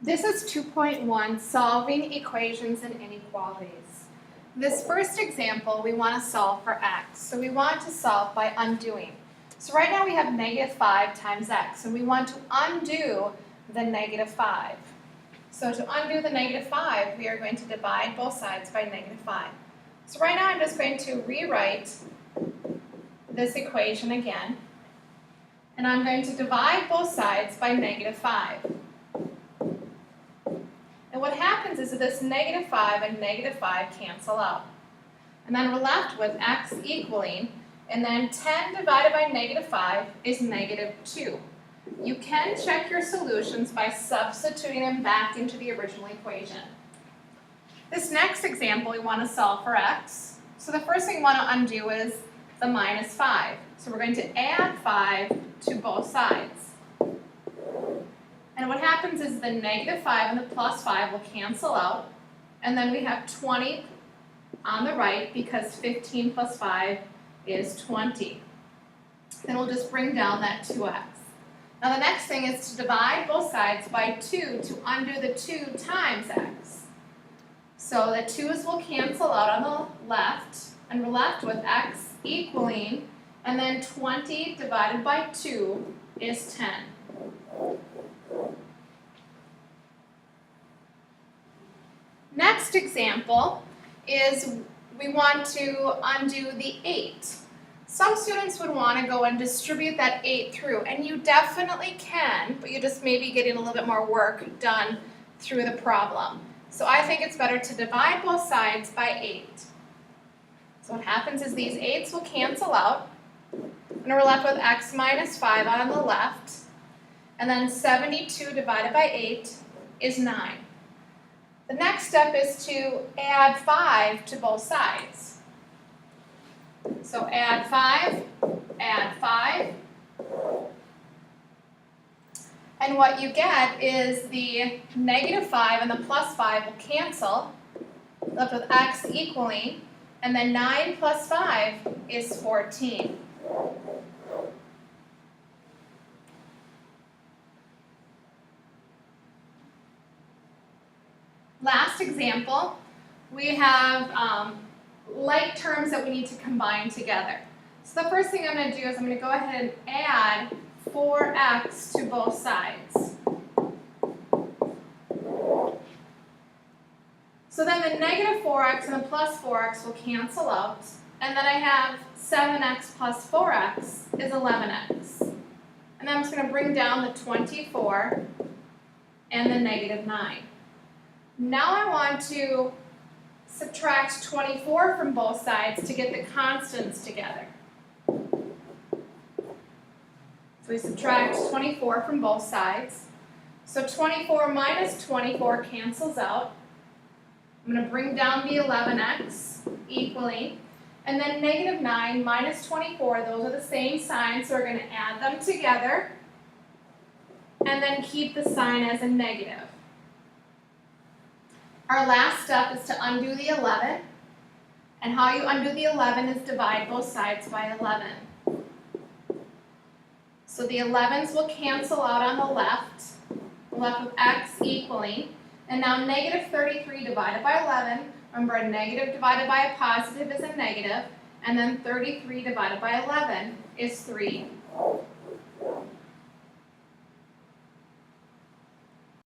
This is 2.1, solving equations and inequalities. This first example, we want to solve for x. So we want to solve by undoing. So right now we have negative 5 times x, and we want to undo the negative 5. So to undo the negative 5, we are going to divide both sides by negative 5. So right now I'm just going to rewrite this equation again, and I'm going to divide both sides by negative 5. And what happens is that this negative 5 and negative 5 cancel out. And then we're left with x equaling, and then 10 divided by negative 5 is negative 2. You can check your solutions by substituting them back into the original equation. This next example, we want to solve for x. So the first thing we want to undo is the minus 5. So we're going to add 5 to both sides. And what happens is the negative 5 and the plus 5 will cancel out. And then we have 20 on the right because 15 plus 5 is 20. Then we'll just bring down that 2x. Now the next thing is to divide both sides by 2 to undo the 2 times x. So the 2's will cancel out on the left, and we're left with x equaling, and then 20 divided by 2 is 10. Next example is we want to undo the 8. Some students would want to go and distribute that 8 through, and you definitely can, but you just may be getting a little bit more work done through the problem. So I think it's better to divide both sides by 8. So what happens is these 8's will cancel out, and we're left with x minus 5 on the left, and then 72 divided by 8 is 9. The next step is to add 5 to both sides. So add 5, and what you get is the negative 5 and the plus 5 will cancel, left with x equaling, and then 9 plus 5 is 14. Last example, we have like terms that we need to combine together. So the first thing I'm going to do is I'm going to go ahead and add 4x to both sides. So then the negative 4x and the plus 4x will cancel out, and then I have 7x plus 4x is 11x. And then I'm just going to bring down the 24 and the negative 9. Now I want to subtract 24 from both sides to get the constants together. So we subtract 24 from both sides. So 24 minus 24 cancels out. I'm going to bring down the 11x equaling. And then negative 9 minus 24, those are the same signs, so we're going to add them together. And then keep the sign as a negative. Our last step is to undo the 11, and how you undo the 11 is divide both sides by 11. So the 11's will cancel out on the left. We're left with x equaling, and now negative 33 divided by 11, remember a negative divided by a positive is a negative, and then 33 divided by 11 is 3.